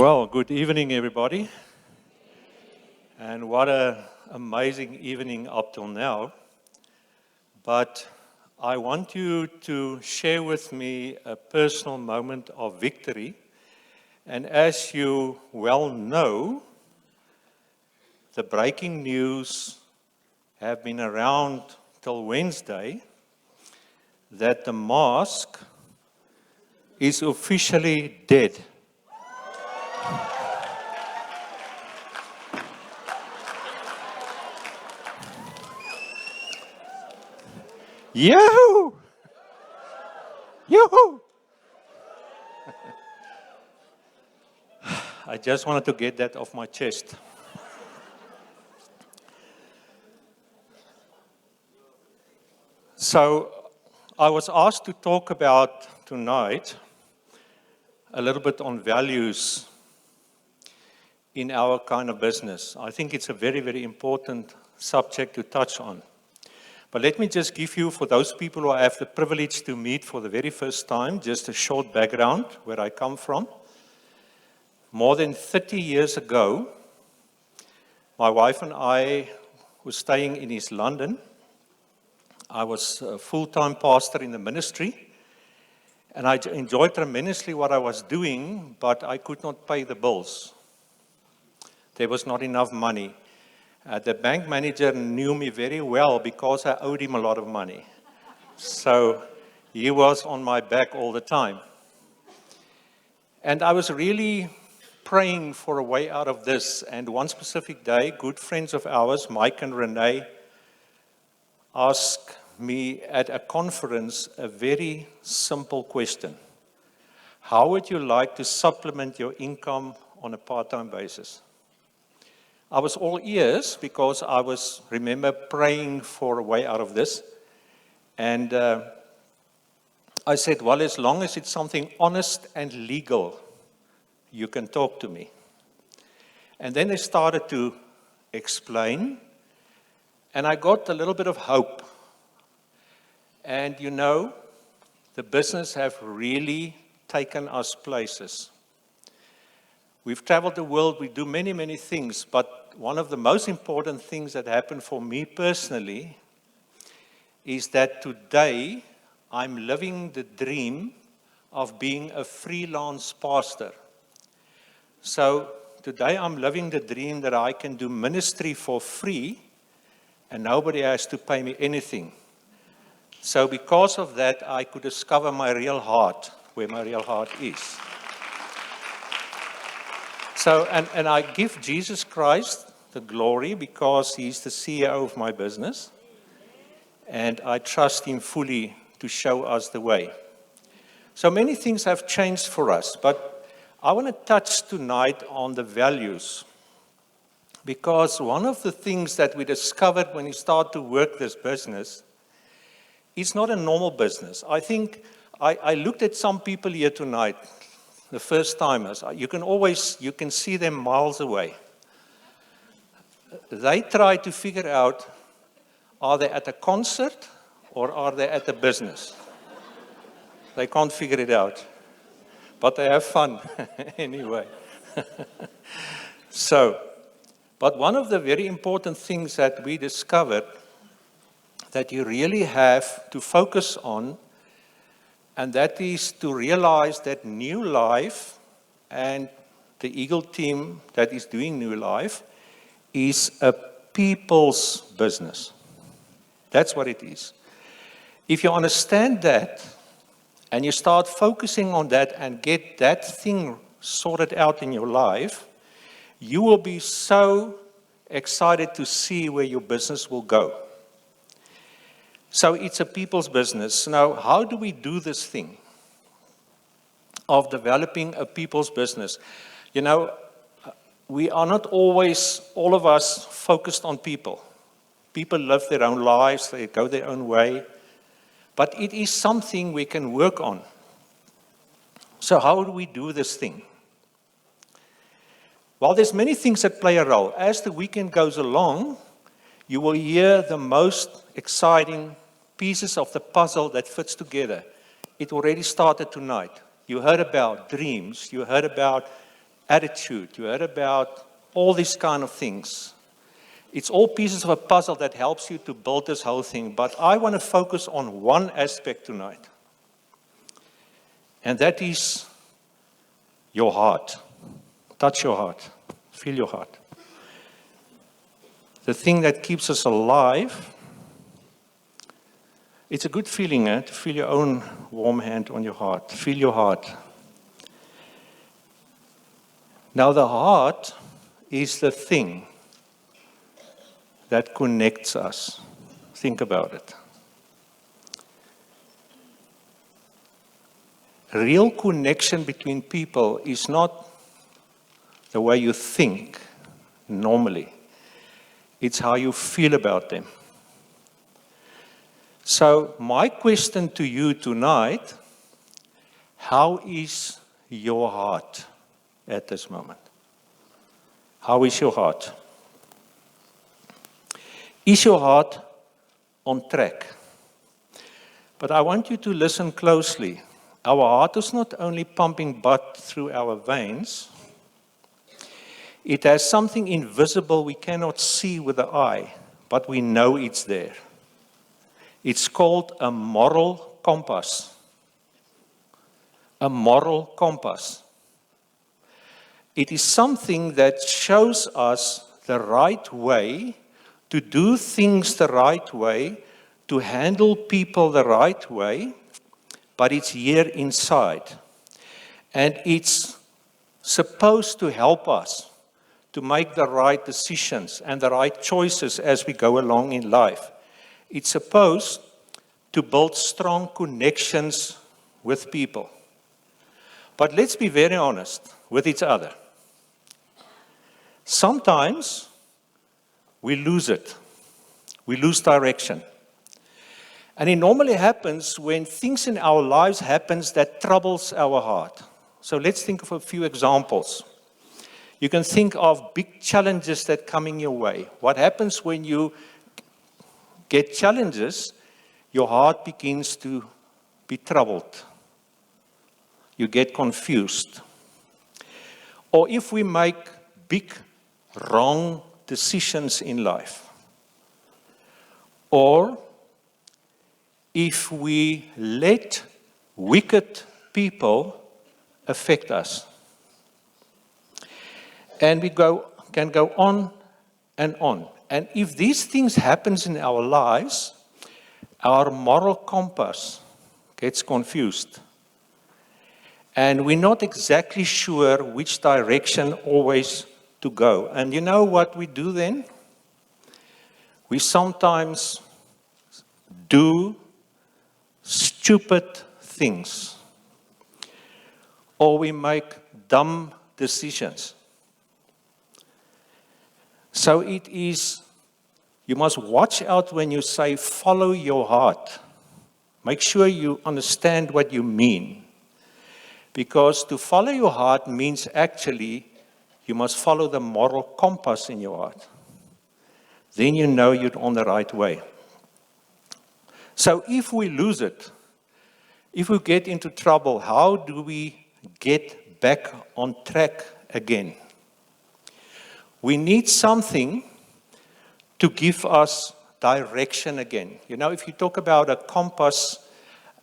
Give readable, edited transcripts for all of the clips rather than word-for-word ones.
Well, good evening, everybody. And what an amazing evening up till now. But I want you to share with me a personal moment of victory. And as you well know, the breaking news have been around till Wednesday that the mosque is officially dead. Yahoo! Yahoo! I just wanted to get that off my chest. So I was asked to talk about tonight a little bit on values in our kind of business. I think it's a very, very important subject to touch on. But let me just give you, for those people who I have the privilege to meet for the very first time, just a short background where I come from. More than 30 years ago, my wife and I were staying in East London. I was a full-time pastor in the ministry, and I enjoyed tremendously what I was doing, but I could not pay the bills. There was not enough money. The bank manager knew me very well because I owed him a lot of money. So he was on my back all the time. And I was really praying for a way out of this. And one specific day, good friends of ours, Mike and Renee, asked me at a conference a very simple question. How would you like to supplement your income on a part-time basis? I was all ears because I was, remember, praying for a way out of this. And I said, well, as long as it's something honest and legal, you can talk to me. And then they started to explain, and I got a little bit of hope. And you know, the business have really taken us places. We've traveled the world, we do many, many things, but one of the most important things that happened for me personally is that today I'm living the dream of being a freelance pastor. So today I'm living the dream that I can do ministry for free and nobody has to pay me anything. So because of that, I could discover my real heart, where my real heart is. So, and I give Jesus Christ the glory because he's the CEO of my business. And I trust him fully to show us the way. So many things have changed for us, but I want to touch tonight on the values. Because one of the things that we discovered when we started to work this business, it's not a normal business. I think I looked at some people here tonight, the first timers. You can see them miles away. They try to figure out, are they at a concert or are they at a business? They can't figure it out. But they have fun anyway. But one of the very important things that we discovered that you really have to focus on, and that is to realize that New Life and the Eagle team that is doing New Life is a people's business. That's what it is. If you understand that, and you start focusing on that and get that thing sorted out in your life, you will be so excited to see where your business will go. So it's a people's business. Now, how do we do this thing of developing a people's business? You know, we are not always, all of us, focused on people. People live their own lives, they go their own way. But it is something we can work on. So how do we do this thing? Well, there's many things that play a role. As the weekend goes along, you will hear the most exciting pieces of the puzzle that fits together. It already started tonight. You heard about dreams. You heard about attitude, you heard about all these kind of things. It's all pieces of a puzzle that helps you to build this whole thing. But I want to focus on one aspect tonight. And that is your heart. Touch your heart. Feel your heart. The thing that keeps us alive. It's a good feeling, to feel your own warm hand on your heart. Feel your heart. Now the heart is the thing that connects us. Think about it. Real connection between people is not the way you think normally. It's how you feel about them. So my question to you tonight, how is your heart at this moment? How is your heart? Is your heart on track? But I want you to listen closely. Our heart is not only pumping blood through our veins. It has something invisible we cannot see with the eye, but we know it's there. It's called a moral compass. A moral compass. It is something that shows us the right way to do things the right way, to handle people the right way, but it's here inside. And it's supposed to help us to make the right decisions and the right choices as we go along in life. It's supposed to build strong connections with people. But let's be very honest with each other. Sometimes we lose it. We lose direction. And it normally happens when things in our lives happens that troubles our heart. So let's think of a few examples. You can think of big challenges that coming your way. What happens when you get challenges? Your heart begins to be troubled. You get confused. Or if we make big wrong decisions in life. Or if we let wicked people affect us. And we can go on and on. And if these things happen in our lives, our moral compass gets confused. And we're not exactly sure which direction always to go. And you know what we do then? We sometimes do stupid things. Or we make dumb decisions. So it is, you must watch out when you say follow your heart. Make sure you understand what you mean. Because to follow your heart means actually you must follow the moral compass in your heart. Then you know you're on the right way. So if we lose it, if we get into trouble, how do we get back on track again? We need something to give us direction again. You know, if you talk about a compass,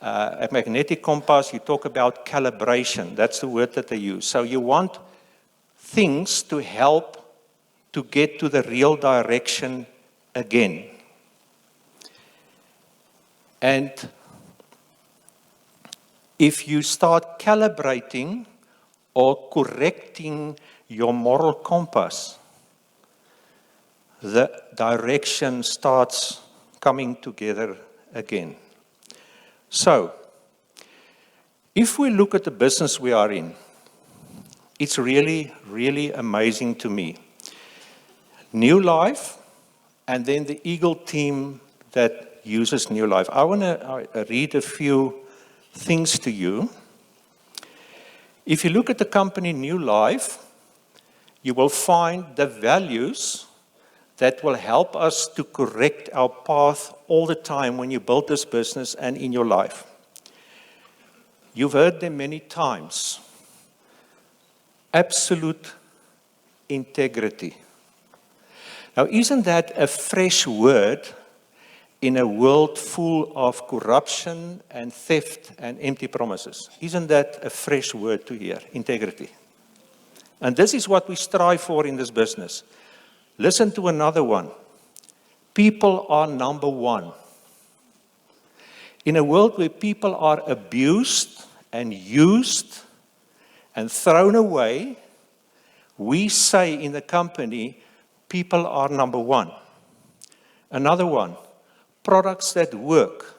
a magnetic compass, you talk about calibration. That's the word that they use. So you want things to help to get to the real direction again. And if you start calibrating or correcting your moral compass, the direction starts coming together again. So, if we look at the business we are in, it's really, really amazing to me. New Life, and then the Eagle team that uses New Life. I want to read a few things to you. If you look at the company New Life, you will find the values that will help us to correct our path all the time when you build this business and in your life. You've heard them many times. absolute integrity. Now, isn't that a fresh word in a world full of corruption and theft and empty promises? Isn't that a fresh word to hear? Integrity. And this is what we strive for in this business. Listen to another one. People are number one. In a world where people are abused and used and thrown away, we say in the company, people are number one. Another one, products that work.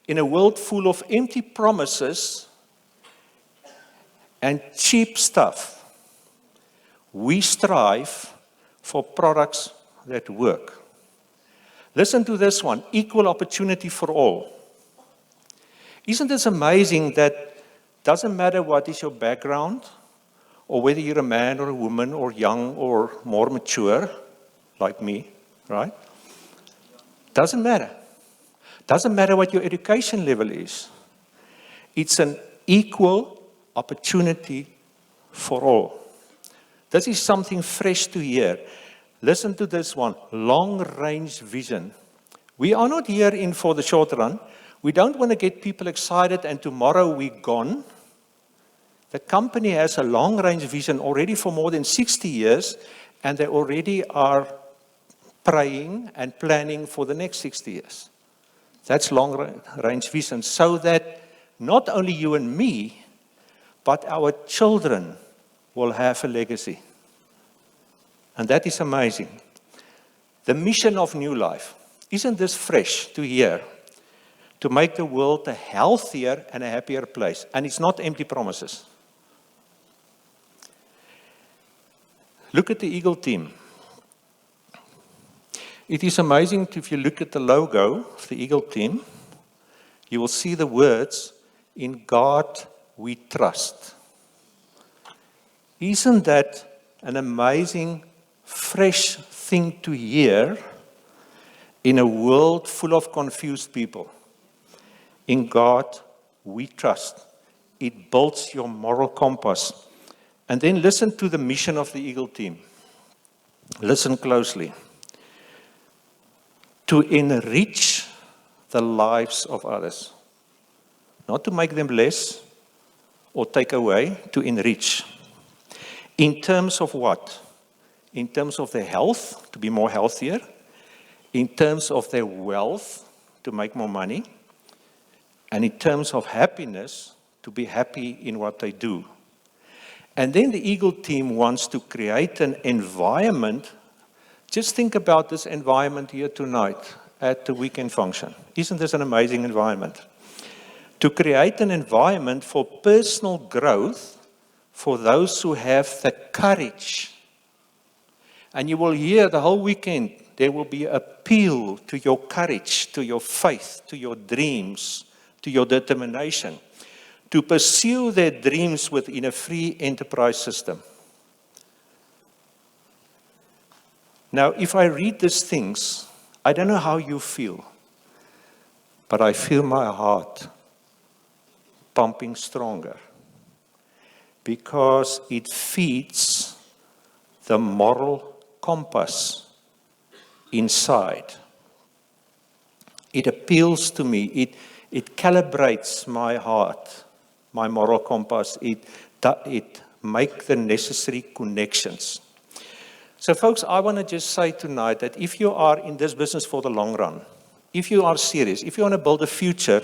In a world full of empty promises and cheap stuff, we strive for products that work. Listen to this one, equal opportunity for all. Isn't this amazing that doesn't matter what is your background, or whether you're a man or a woman, or young or more mature, like me, right? Doesn't matter. Doesn't matter what your education level is. It's an equal opportunity for all. This is something fresh to hear. Listen to this one, long-range vision. We are not here in for the short run. We don't want to get people excited and tomorrow we're gone. The company has a long-range vision already for more than 60 years, and they already are praying and planning for the next 60 years. That's long-range vision, so that not only you and me, but our children will have a legacy. And that is amazing. The mission of New Life. Isn't this fresh to hear? To make the world a healthier and a happier place. And it's not empty promises. Look at the Eagle team. It is amazing if you look at the logo of the Eagle team, you will see the words, "In God we trust." Isn't that an amazing, fresh thing to hear in a world full of confused people? In God we trust. It builds your moral compass. And then listen to the mission of the Eagle team. Listen closely. To enrich the lives of others. Not to make them less or take away, to enrich. In terms of what? In terms of their health, to be more healthier. In terms of their wealth, to make more money. And in terms of happiness, to be happy in what they do. And then the Eagle team wants to create an environment. Just think about this environment here tonight at the weekend function. Isn't this an amazing environment? To create an environment for personal growth for those who have the courage. And you will hear the whole weekend, there will be appeal to your courage, to your faith, to your dreams, to your determination, to pursue their dreams within a free enterprise system. Now, if I read these things, I don't know how you feel, but I feel my heart pumping stronger because it feeds the moral compass inside. It appeals to me. It calibrates my heart, my moral compass. It makes the necessary connections. So folks, I want to just say tonight that if you are in this business for the long run, if you are serious, if you want to build a future,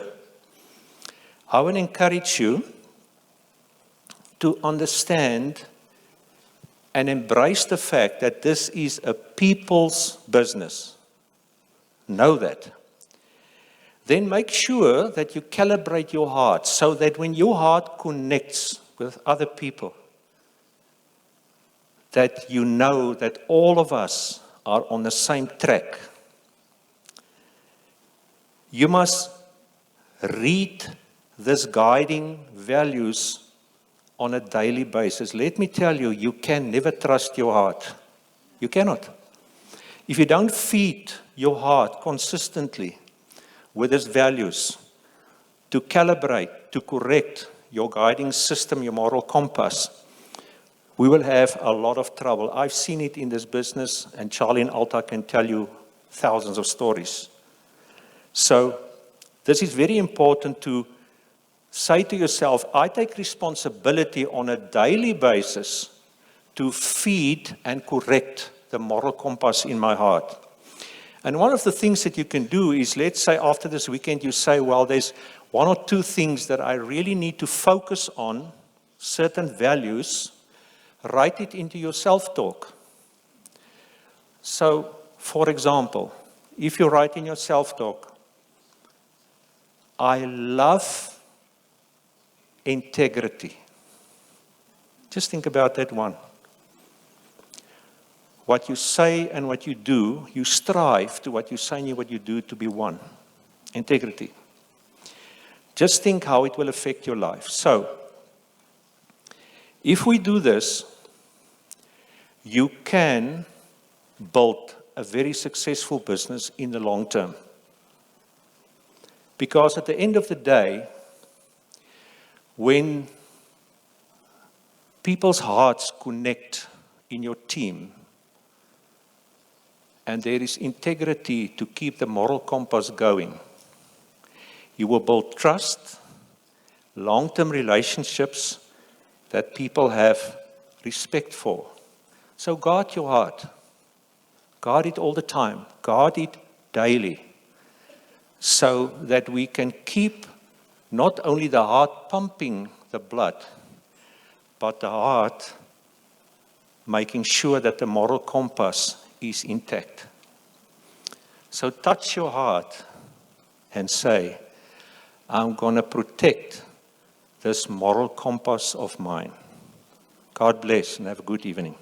I want to encourage you to understand and embrace the fact that this is a people's business. Know that. Then make sure that you calibrate your heart so that when your heart connects with other people, that you know that all of us are on the same track. You must read these guiding values on a daily basis. Let me tell you, you can never trust your heart. You cannot. If you don't feed your heart consistently with these values to calibrate, to correct your guiding system, your moral compass, we will have a lot of trouble. I've seen it in this business, and Charlie and Alta can tell you thousands of stories. So this is very important to say to yourself, I take responsibility on a daily basis to feed and correct the moral compass in my heart. And one of the things that you can do is, let's say after this weekend you say, well, there's one or two things that I really need to focus on, certain values. Write it into your self-talk. So, for example, if you write in your self-talk, I love integrity. Just think about that one. What you say and what you do, you strive to what you say and what you do to be one. Integrity. Just think how it will affect your life. So, if we do this, you can build a very successful business in the long term. Because at the end of the day, when people's hearts connect in your team, and there is integrity to keep the moral compass going, you will build trust, long-term relationships that people have respect for. So guard your heart. Guard it all the time. Guard it daily. So that we can keep not only the heart pumping the blood, but the heart making sure that the moral compass is intact. So touch your heart and say, I'm going to protect this moral compass of mine. God bless and have a good evening.